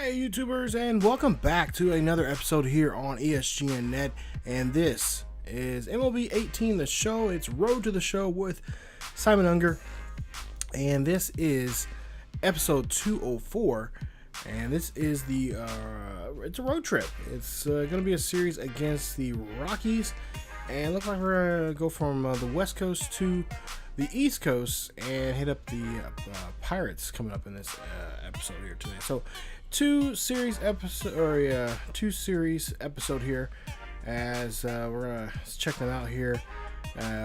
Hey YouTubers, and welcome back to another episode here on ESGNet, and this is MLB 18 the show. It's Road to the Show with Simon Unger, and this is episode 204, and this is the it's a road trip. It's going to be a series against the Rockies, and looks like we're going to go from the West Coast to the East Coast and hit up the Pirates coming up in this episode here today. So two series episode here as we're gonna check them out here.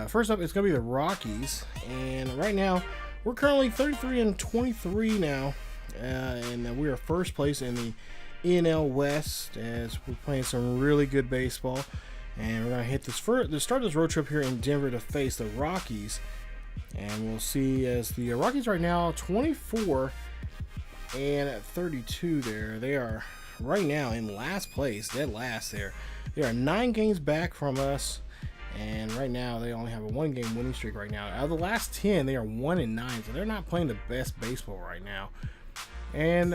First up, it's gonna be the Rockies, and right now we're currently 33-23 now, and we are first place in the NL West as we're playing some really good baseball. And we're gonna hit this start this road trip here in Denver to face the Rockies. And we'll see as the Rockies right now 24 and at 32 there. They are right now in last place, dead last there. They are 9 games back from us. And right now they only have a 1-game winning streak right now. Out of the last 10, they are 1-9. So they're not playing the best baseball right now. And,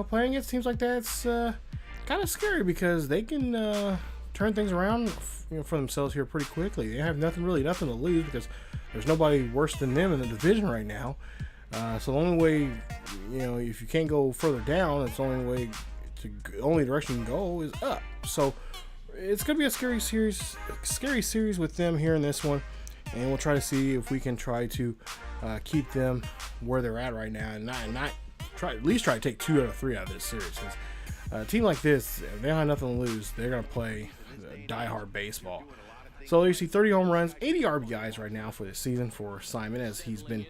playing against teams like that's kind of scary because they can turn things around for themselves here pretty quickly. They have nothing to lose because there's nobody worse than them in the division right now. So the only way, if you can't go further down, it's the only direction you can go is up. So it's gonna be a scary series with them here in this one, and we'll try to see if we can try to keep them where they're at right now, and at least try to take 2 out of 3 out of this series. A team like this, if they don't have nothing to lose, they're gonna play die-hard baseball. So you see 30 home runs, 80 RBIs right now for this season for Simon, as he's been,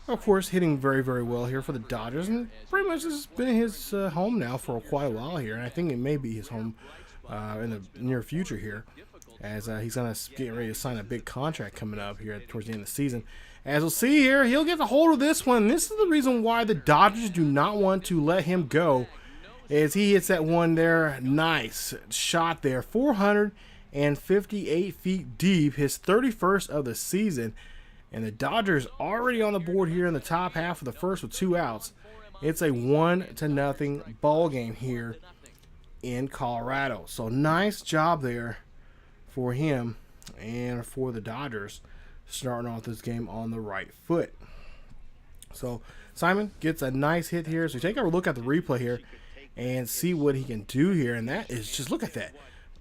of course, hitting very, very well here for the Dodgers, and pretty much this has been his home now for quite a while here, and I think it may be his home in the near future here, as he's going to get ready to sign a big contract coming up here towards the end of the season. As we'll see here, he'll get the hold of this one. This is the reason why the Dodgers do not want to let him go, as he hits that one there. Nice shot there, 458 feet deep, his 31st of the season. And the Dodgers already on the board here in the top half of the first with 2 outs. It's a 1-0 ball game here in Colorado. So nice job there for him and for the Dodgers, starting off this game on the right foot. So Simon gets a nice hit here. So take a look at the replay here and see what he can do here. And that is just, look at that.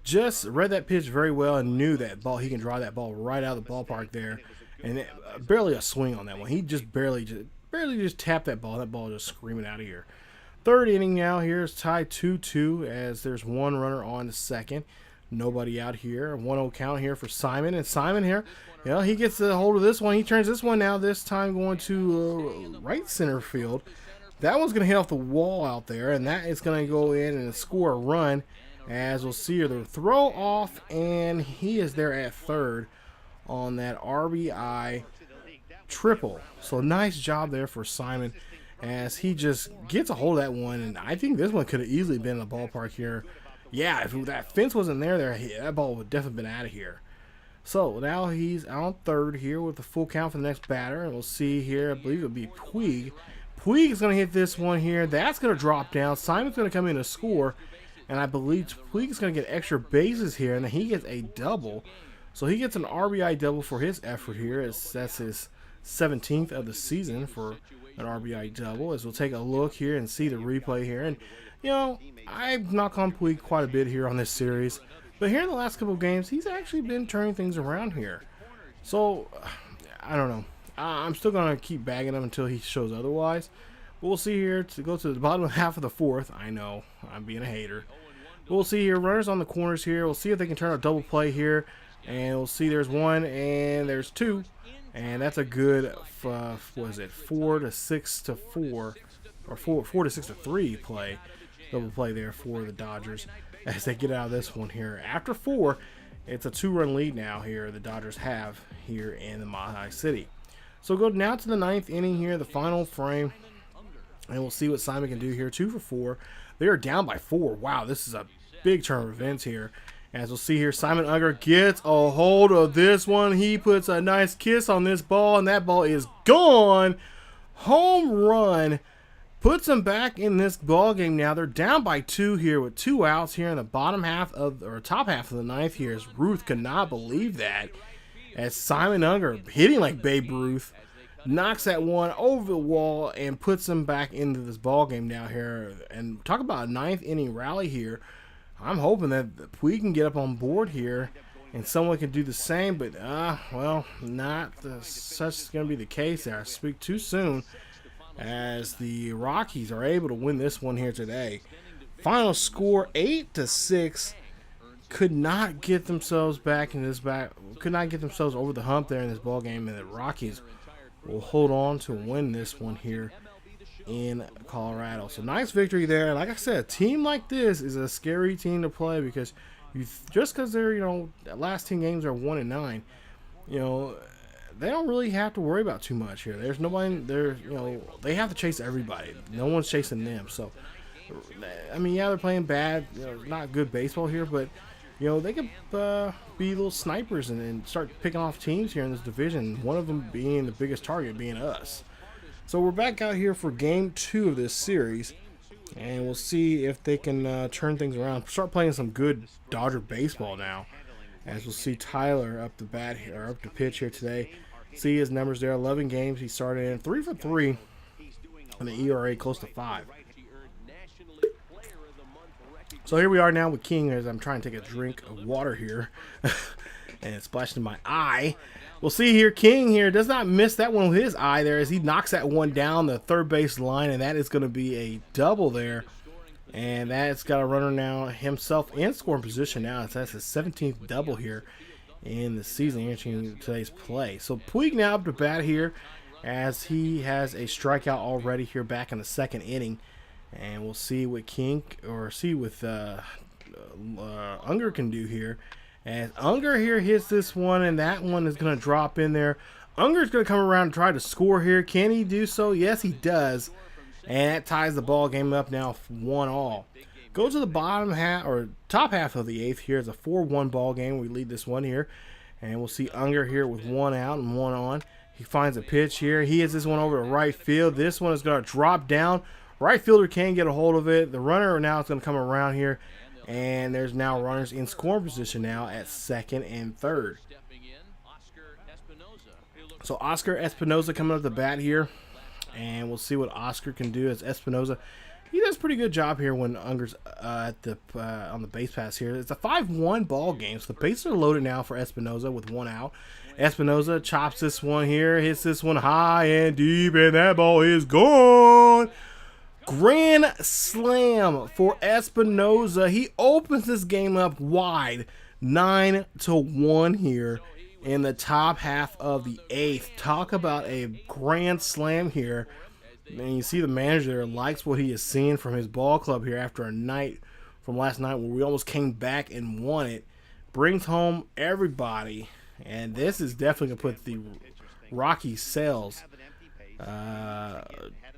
Just read that pitch very well and knew that ball. He can draw that ball right out of the ballpark there. And barely a swing on that one. He just barely tapped that ball. That ball just screaming out of here. Third inning now here is tied 2-2 as there's 1 runner on the second. Nobody out here. 1-0 count here for Simon. And Simon here, he gets the hold of this one. He turns this one now, this time going to right center field. That one's going to hit off the wall out there, and that is going to go in and score a run. As we'll see here, the throw off, and he is there at third on that RBI triple. So nice job there for Simon as he just gets a hold of that one, and I think this one could have easily been in the ballpark here. Yeah, if that fence wasn't there, that ball would definitely been out of here. So now he's on third here with the full count for the next batter, and we'll see here, I believe it'll be Puig. Puig is going to hit this one here. That's going to drop down. Simon's going to come in to score, and I believe Puig is going to get extra bases here, and then he gets a double. So he gets an RBI double for his effort here. That's his 17th of the season for an RBI double. As we'll take a look here and see the replay here. And, I've knocked on Puig quite a bit here on this series. But here in the last couple of games, he's actually been turning things around here. So, I don't know. I'm still going to keep bagging him until he shows otherwise. But we'll see here to go to the bottom half of the fourth. I know, I'm being a hater. But we'll see here. Runners on the corners here. We'll see if they can turn a double play here. And we'll see there's 1 and there's 2. And that's a good, 4-6-4 or 4-6-3 play. Double play there for the Dodgers as they get out of this one here. After 4, it's a 2-run lead now here the Dodgers have here in the Mile City. So go now to the 9th inning here, the final frame. And we'll see what Simon can do here. 2 for 4. They are down by 4. Wow, this is a big turn of events here. As we'll see here, Simon Unger gets a hold of this one. He puts a nice kiss on this ball, and that ball is gone. Home run. puts them back in this ball game now. They're down by 2 here with 2 outs here in the bottom half of, or top half of the ninth here, as Ruth could not believe that, as Simon Unger, hitting like Babe Ruth, knocks that one over the wall and puts them back into this ball game now here. And talk about a 9th inning rally here. I'm hoping that we can get up on board here and someone can do the same, but well, not such going to be the case there. I speak too soon, as the Rockies are able to win this one here today. Final score 8-6. Could not get themselves could not get themselves over the hump there in this ball game, and the Rockies will hold on to win this one here in Colorado. So nice victory there. Like I said, a team like this is a scary team to play, because just because they're, last 10 games are 1-9, they don't really have to worry about too much here. There's nobody there, they have to chase everybody. No one's chasing them. So, I mean, yeah, they're playing bad, not good baseball here, but, they could be little snipers and start picking off teams here in this division, one of them being the biggest target being us. So we're back out here for game 2 of this series, and we'll see if they can turn things around, start playing some good Dodger baseball now, as we'll see Tyler up the bat here, or up the pitch here today. See his numbers there, 11 games he started in, 3 for 3, and the ERA close to 5. So here we are now with King, as I'm trying to take a drink of water here, and it splashed in my eye. We'll see here, King here does not miss that one with his eye there, as he knocks that one down the third base line, and that is going to be a double there. And that's got a runner now himself in scoring position now. That's his 17th double here in the season, entering today's play. So Puig now up to bat here, as he has a strikeout already here back in the 2nd inning. And we'll see what Unger can do here. As Unger here hits this one, and that one is going to drop in there. Unger's going to come around and try to score here. Can he do so? Yes, he does. And that ties the ball game up now 1-all. Go to the bottom half, or top half of the 8th here. It's a 4-1 ball game. We lead this one here. And we'll see Unger here with 1 out and 1 on. He finds a pitch here. He hits this one over to right field. This one is going to drop down. Right fielder can't get a hold of it. The runner now is going to come around here. And there's now runners in scoring position now at 2nd and 3rd. So Oscar Espinoza coming up the bat here. And we'll see what Oscar can do, as Espinoza, he does a pretty good job here when Unger's on the base pass here. It's a 5-1 ball game, so the bases are loaded now for Espinoza with 1 out. Espinoza chops this one here, hits this one high and deep, and that ball is gone. Grand slam for Espinoza. He opens this game up wide, 9-1 here in the top half of the 8th. Talk about a grand slam here. And you see the manager there likes what he is seeing from his ball club here after a night from last night where we almost came back and won it. Brings home everybody. And this is definitely going to put the Rockies sales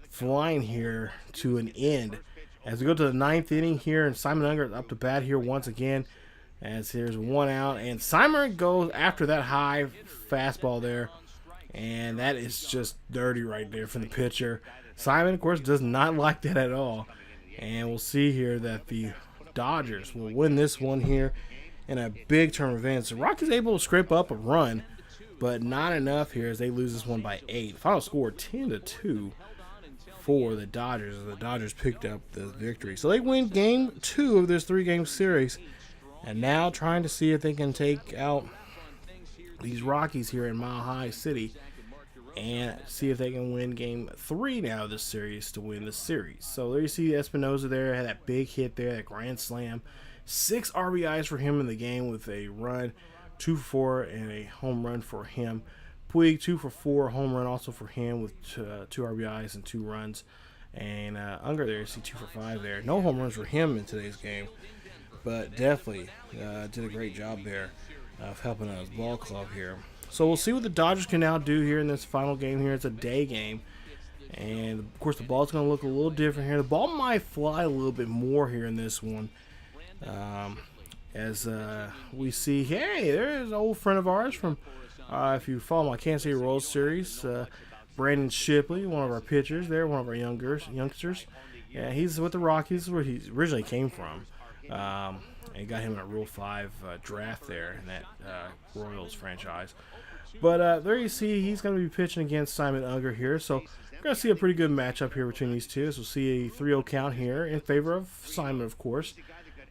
flying here to an end. As we go to the 9th inning here, and Simon Unger up to bat here once again, as there's 1 out, and Simon goes after that high fastball there, and that is just dirty right there from the pitcher. Simon, of course, does not like that at all, and we'll see here that the Dodgers will win this one here in a big term event. So Rockies able to scrape up a run, but not enough here as they lose this one by 8. Final score 10-2 for the Dodgers, as the Dodgers picked up the victory. So they win game 2 of this 3-game series, and now trying to see if they can take out these Rockies here in Mile High City and see if they can win game 3 now of this series to win the series. So there you see Espinoza there, had that big hit there, that grand slam. 6 RBIs for him in the game with a run, 2 for 4, and a home run for him. Puig 2 for 4, home run also for him with 2 RBIs and 2 runs. And Unger there, you see 2 for 5 there. No home runs for him in today's game, but definitely did a great job there of helping out his ball club here. So we'll see what the Dodgers can now do here in this final game here. It's a day game, and of course the ball's going to look a little different here. The ball might fly a little bit more here in this one, as we see, hey, there's an old friend of ours from, if you follow my Kansas City Royals series, Brandon Shipley, one of our pitchers there, one of our youngsters. Yeah, he's with the Rockies, this is where he originally came from. And got him in a Rule 5 draft there in that Royals franchise. But there you see, he's going to be pitching against Simon Unger here. So we're going to see a pretty good matchup here between these two. So we'll see a 3-0 count here in favor of Simon, of course.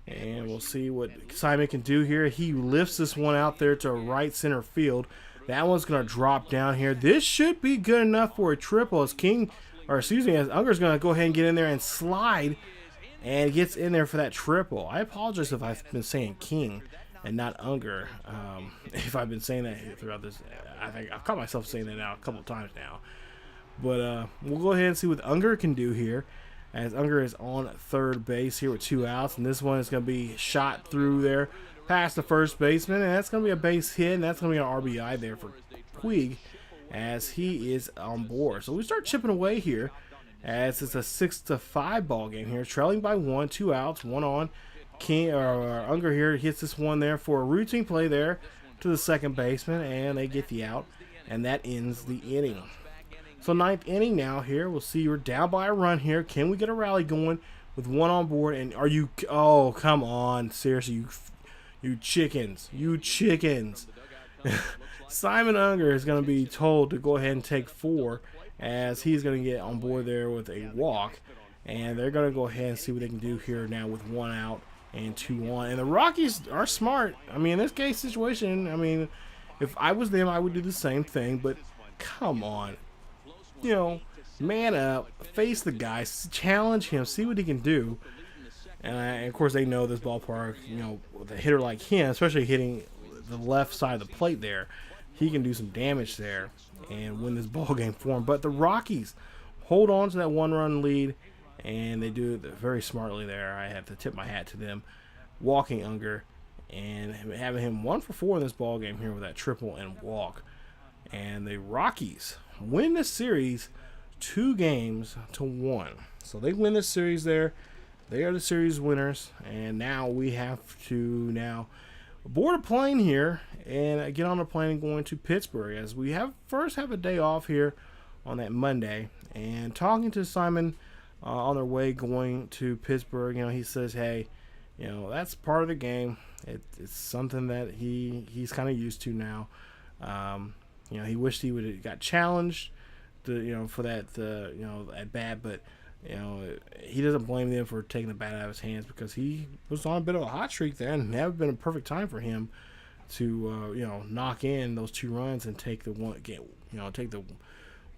And we'll see what Simon can do here. He lifts this one out there to right center field. That one's going to drop down here. This should be good enough for a triple as as Unger's going to go ahead and get in there and slide and gets in there for that triple. I apologize if I've been saying King and not Unger. If I've been saying that throughout this, I think I've caught myself saying that now a couple of times now. But we'll go ahead and see what Unger can do here, as Unger is on third base here with 2 outs, and this one is going to be shot through there past the first baseman, and that's going to be a base hit, and that's going to be an RBI there for Puig as he is on board. So we start chipping away here as it's a 6-5 ball game here, trailing by 1, 2 outs, 1 on. Unger here hits this one there for a routine play there to the second baseman, and they get the out, and that ends the inning. So 9th inning now here. We'll see we're down by a run here. Can we get a rally going with 1 on board? And are you? Oh, come on, seriously, you chickens, you chickens. Simon Unger is going to be told to go ahead and take 4, as he's going to get on board there with a walk, and they're going to go ahead and see what they can do here now with 1 out and 2 on. And the Rockies are smart. I mean, in this case situation, I mean, if I was them, I would do the same thing. But come on, you know, man up, face the guy, challenge him, see what he can do. And of course, they know this ballpark, you know, with a hitter like him, especially hitting the left side of the plate there, he can do some damage there and win this ball game for him. But the Rockies hold on to that 1-run lead, and they do it very smartly there. I have to tip my hat to them, walking Unger and having him 1 for 4 in this ball game here with that triple and walk. And the Rockies win this series 2-1. So they win this series there. They are the series winners, and now we have to board a plane here and get on a plane and going to Pittsburgh, as we first have a day off here on that Monday. And talking to Simon on their way going to Pittsburgh, you know, he says, hey, you know, that's part of the game. It's something that he's kind of used to now. You know, he wished he would have got challenged for that at bat, but you know, he doesn't blame them for taking the bat out of his hands, because he was on a bit of a hot streak there, and that would have been a perfect time for him to knock in those 2 runs and take the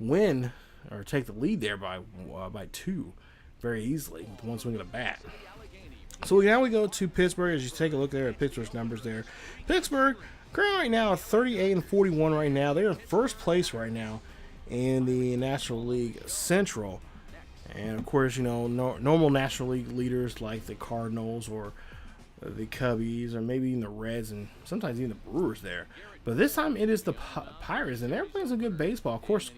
win, or take the lead there by 2 very easily with 1 swing of the bat. So now we go to Pittsburgh. As you take a look there at Pittsburgh's numbers there, Pittsburgh currently right now 38-41 right now. They're in first place right now in the National League Central. And of course, you know, normal National League leaders like the Cardinals or the Cubbies, or maybe even the Reds, and sometimes even the Brewers there. But this time it is the Pirates, and they're playing some good baseball. Of course,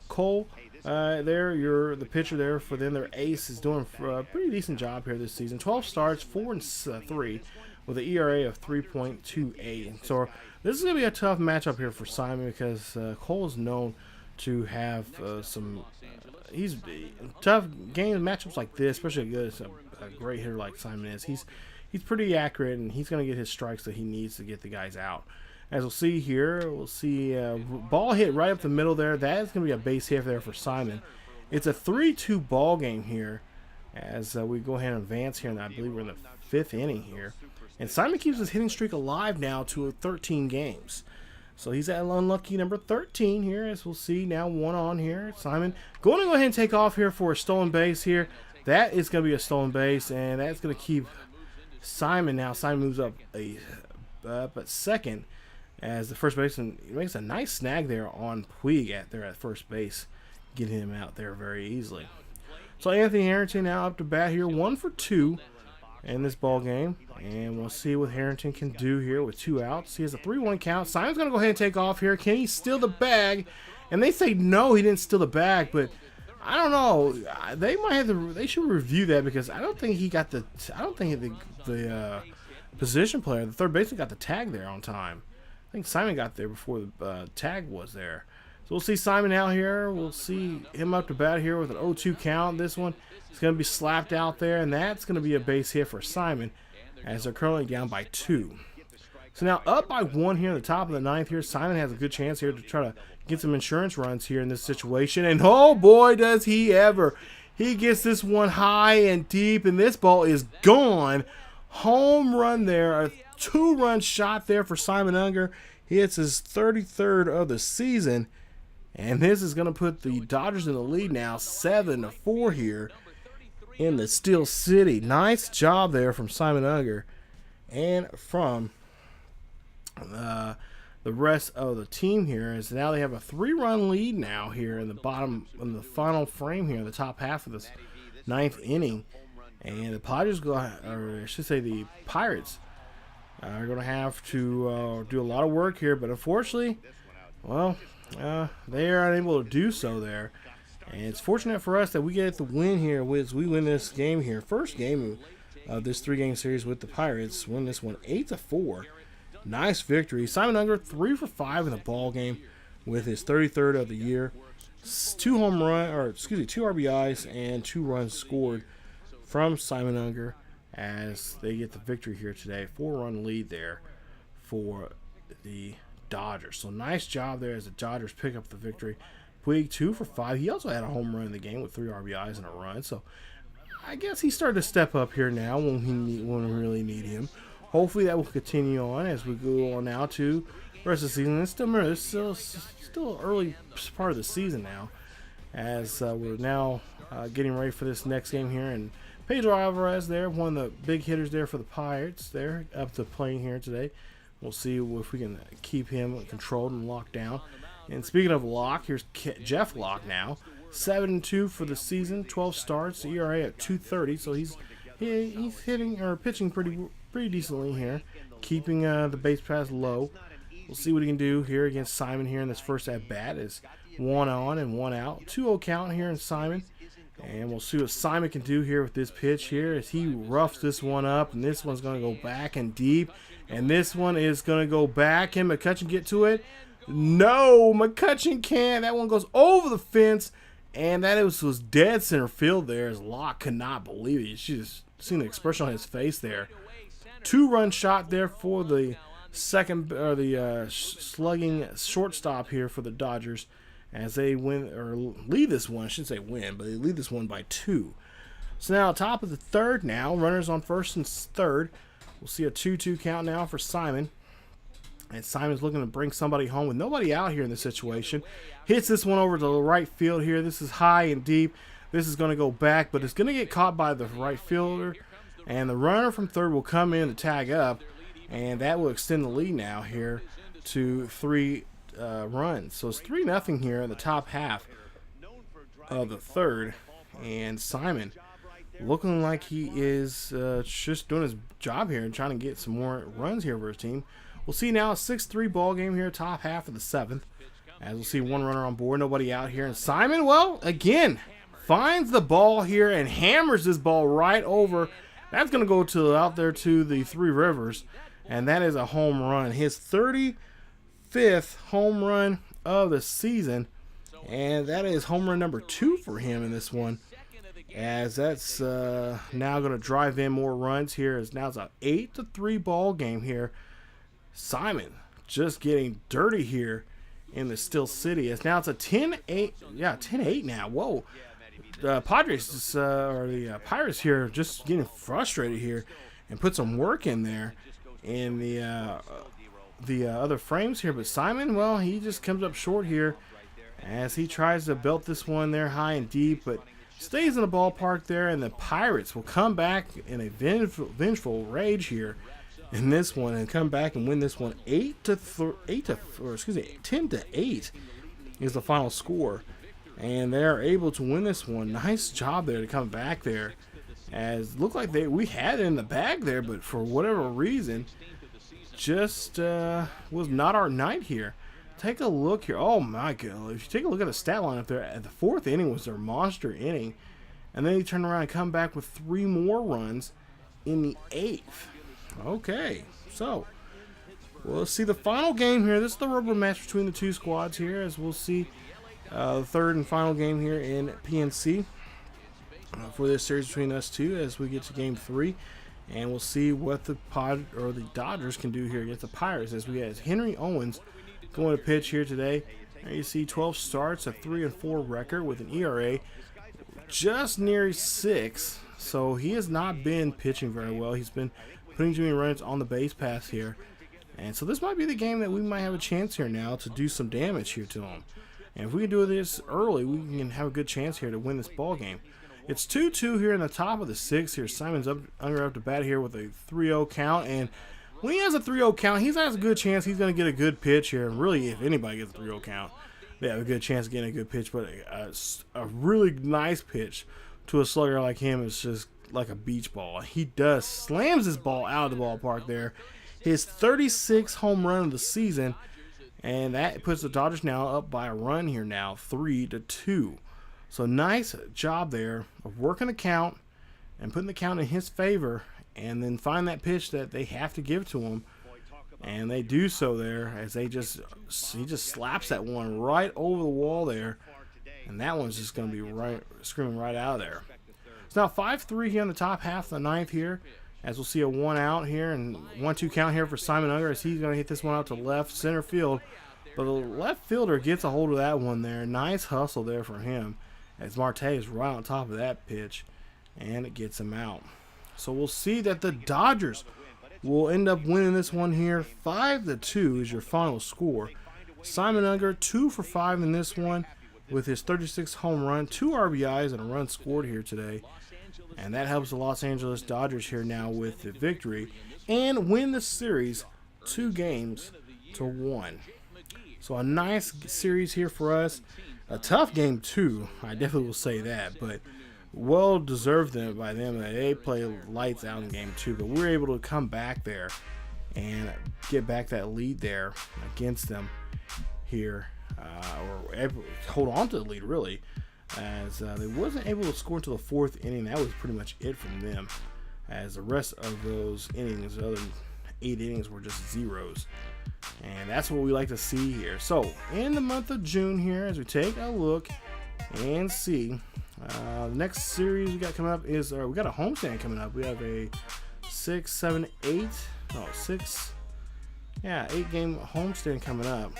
Cole, you're the pitcher there for them. Their ace is doing a pretty decent job here this season. 12 starts, 4-3, with an ERA of 3.28. So this is going to be a tough matchup here for Simon, because Cole is known to have some he's tough game matchups like this, especially against a great hitter like Simon is. He's pretty accurate, and he's going to get his strikes that he needs to get the guys out. As we'll see here, we'll see ball hit right up the middle there. That is going to be a base hit there for Simon. It's a 3-2 ball game here as we go ahead and advance here, and I believe we're in the 5th inning here. And Simon keeps his hitting streak alive now to 13 games. So he's at unlucky number 13 here, as we'll see now 1 on here. Simon going to go ahead and take off here for a stolen base here. That is going to be a stolen base, and that's going to keep Simon now. Simon moves up at second, as the first baseman makes a nice snag there on Puig at first base, getting him out there very easily. So Anthony Harrington now up to bat here, 1 for 2 in this ball game, and we'll see what Harrington can do here with 2 outs. He has a 3-1 count. Simon's going to go ahead and take off here. Can he steal the bag? And they say no, he didn't steal the bag, but I don't know. They might have to. They should review that, because I don't think he got the. I don't think the position player, the third baseman, got the tag there on time. I think Simon got there before the tag was there. So we'll see Simon out here. We'll see him up to bat here with an 0-2 count. This one is going to be slapped out there, and that's going to be a base hit for Simon as they're currently down by 2. So now up by 1 here in the top of the 9th here. Simon has a good chance here to try to get some insurance runs here in this situation. And oh boy, does he ever. He gets this one high and deep, and this ball is gone. Home run there. A 2-run shot there for Simon Unger. He hits his 33rd of the season. And this is going to put the Dodgers in the lead now, 7-4 here in the Steel City. Nice job there from Simon Unger and from the rest of the team here. As now they have a 3-run lead now here in the bottom, in the final frame here, in the top half of this 9th inning. And the Padres go, or I should say the Pirates, are going to have to do a lot of work here. But unfortunately, well, they are unable to do so there. And it's fortunate for us that we get the win here. We win this game here. First game of this 3-game series with the Pirates. Win this one 8-4. Nice victory. Simon Unger 3 for 5 in the ball game with his 33rd of the year. 2 RBIs and 2 runs scored from Simon Unger as they get the victory here today. 4-run lead there for the Dodgers. So nice job there as the Dodgers pick up the victory. Puig 2 for 5. He also had a home run in the game with 3 RBIs and a run. So I guess he started to step up here now when we really need him. Hopefully that will continue on as we go on now to the rest of the season. It's still early part of the season now, as we're now getting ready for this next game here. And Pedro Alvarez there, one of the big hitters there for the Pirates there, up to playing here today. We'll see if we can keep him controlled and locked down. And speaking of Locke, here's Jeff Locke now. 7-2 for the season, 12 starts, ERA at 2.30. So he's hitting or pitching pretty decently here, keeping the base pass low. We'll see what he can do here against Simon here in this first at bat. Is 1 on and 1 out, 2-0 count here in Simon. And we'll see what Simon can do here with this pitch here as he roughs this one up, and this one's going to go back and deep, and this one is going to go back. Can McCutchen get to it? No, McCutchen can't. That one goes over the fence, and that was dead center field there as Locke could not believe it. You should have seen the expression on his face there. 2-run shot there for the second, or the slugging shortstop here for the Dodgers as they win, or lead this one. I shouldn't say win, but they lead this one by 2. So now top of the 3rd now, runners on 1st and 3rd. We'll see a 2-2 count now for Simon. And Simon's looking to bring somebody home with nobody out here in this situation. Hits this one over to the right field here. This is high and deep. This is going to go back, but it's going to get caught by the right fielder. And the runner from 3rd will come in to tag up. And that will extend the lead now here to 3 runs. So it's 3-0 here in the top half of the 3rd. And Simon looking like he is just doing his job here and trying to get some more runs here for his team. We'll see now a 6-3 ball game here, top half of the 7th. As we'll see 1 runner on board, nobody out here. And Simon, well, again, finds the ball here and hammers this ball right over. That's going to go out there to the 3 Rivers. And that is a home run. His 35th home run of the season. And that is home run number 2 for him in this one. As that's now going to drive in more runs here. As now it's an 8-3 ball game here. Simon just getting dirty here in the Steel City. As now it's a 10-8. Yeah, 10-8 now. Whoa. Padres just, or the Pirates here just getting frustrated here and put some work in there in the other frames here. But Simon, well, he just comes up short here as he tries to belt this one there high and deep, but stays in the ballpark there, and the Pirates will come back in a vengeful rage here in this one and come back and win this one 10-8 is the final score. And they're able to win this one. Nice job there to come back there. As looked like we had it in the bag there, but for whatever reason, just was not our night here. Take a look here. Oh my God! If you take a look at the stat line up there, at the 4th inning was their monster inning, and then he turned around and come back with 3 more runs in the 8th. Okay, so Well, let's see the final game here. This is the rubber match between the two squads here, as we'll see the third and final game here in PNC for this series between us two as we get to game 3. And we'll see what the Dodgers can do here against the Pirates as we have Henry Owens going to pitch here today. There you see 12 starts, a 3-4 record with an ERA just near 6. So he has not been pitching very well. He's been putting too many runs on the base pass here. And so this might be the game that we might have a chance here now to do some damage here to him. And if we can do this early, we can have a good chance here to win this ball game. It's 2-2 here in the top of the 6th here. Simon's Unger up to bat here with a 3-0 count. And when he has a 3-0 count, he's has a good chance he's going to get a good pitch here. And really, if anybody gets a 3-0 count, they have a good chance of getting a good pitch. But a really nice pitch to a slugger like him is just like a beach ball. He slams his ball out of the ballpark there. His 36th home run of the season. And that puts the Dodgers now up by a run here now, 3-2. So nice job there of working the count and putting the count in his favor, and then find that pitch that they have to give to him, and they do so there as he just slaps that one right over the wall there, and that one's just going to be screaming right out of there. It's now 5-3 here in the top half of the 9th here, as we'll see a 1 out here and 1-2 count here for Simon Unger as he's going to hit this one out to left center field, but the left fielder gets a hold of that one there. Nice hustle there for him, as Marte is right on top of that pitch, and it gets him out. So we'll see that the Dodgers will end up winning this one here. 5-2 is your final score. Simon Unger 2 for 5 in this one with his 36th home run, 2 RBIs, and a run scored here today. And that helps the Los Angeles Dodgers here now with the victory and win the series 2-1. So a nice series here for us. A tough game too, I definitely will say that, but well deserved by them. They play lights out in game 2, but we were able to come back there and get back that lead there against them here, or hold on to the lead really, as they wasn't able to score until the 4th inning. That was pretty much it from them, as the rest of those innings, the other 8 innings, were just zeros. And that's what we like to see here. So in the month of June here, as we take a look and see, the next series we got coming up is, we got a homestand coming up. We have a 8-game homestand coming up.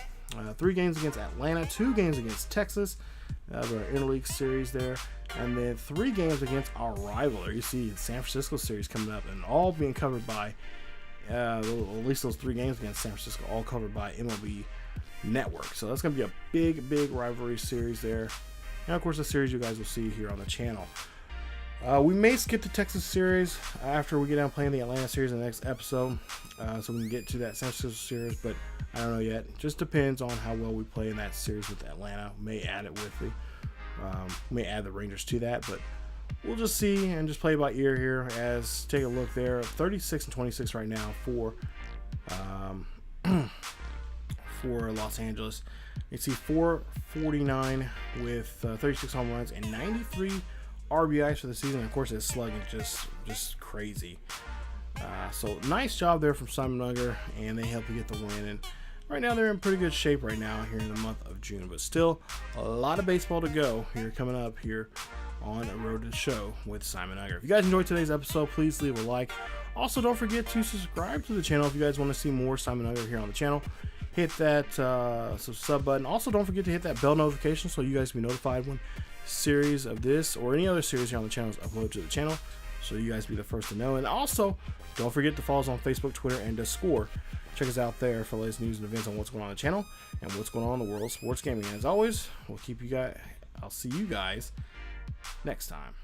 3 games against Atlanta, 2 games against Texas, our interleague series there, and then 3 games against our rival. You see the San Francisco series coming up, and all being covered by at least those 3 games against San Francisco, all covered by MLB Network. So that's going to be a big rivalry series there. And of course, the series you guys will see here on the channel. We may skip the Texas series after we get down playing the Atlanta series in the next episode, so we can get to that San Francisco series, but I don't know yet. Just depends on how well we play in that series with Atlanta. May add it with may add the Rangers to that, but we'll just see and just play by ear here. As take a look there, 36-26 right now for Los Angeles. You see 449 with 36 home runs and 93 RBIs for the season. Of course, his slugging just crazy. So nice job there from Simon Unger, and they help you get the win. And right now they're in pretty good shape right now here in the month of June, but still a lot of baseball to go here coming up here on Road to the Show with Simon Unger. If you guys enjoyed today's episode, please leave a like. Also, don't forget to subscribe to the channel if you guys want to see more Simon Unger here on the channel. Hit that sub button. Also, don't forget to hit that bell notification so you guys can be notified when series of this or any other series here on the channel is uploaded to the channel, so you guys be the first to know. And also, don't forget to follow us on Facebook, Twitter, and Discord. Check us out there for the latest news and events on what's going on in the channel and what's going on in the world of sports gaming. And as always, I'll see you guys next time.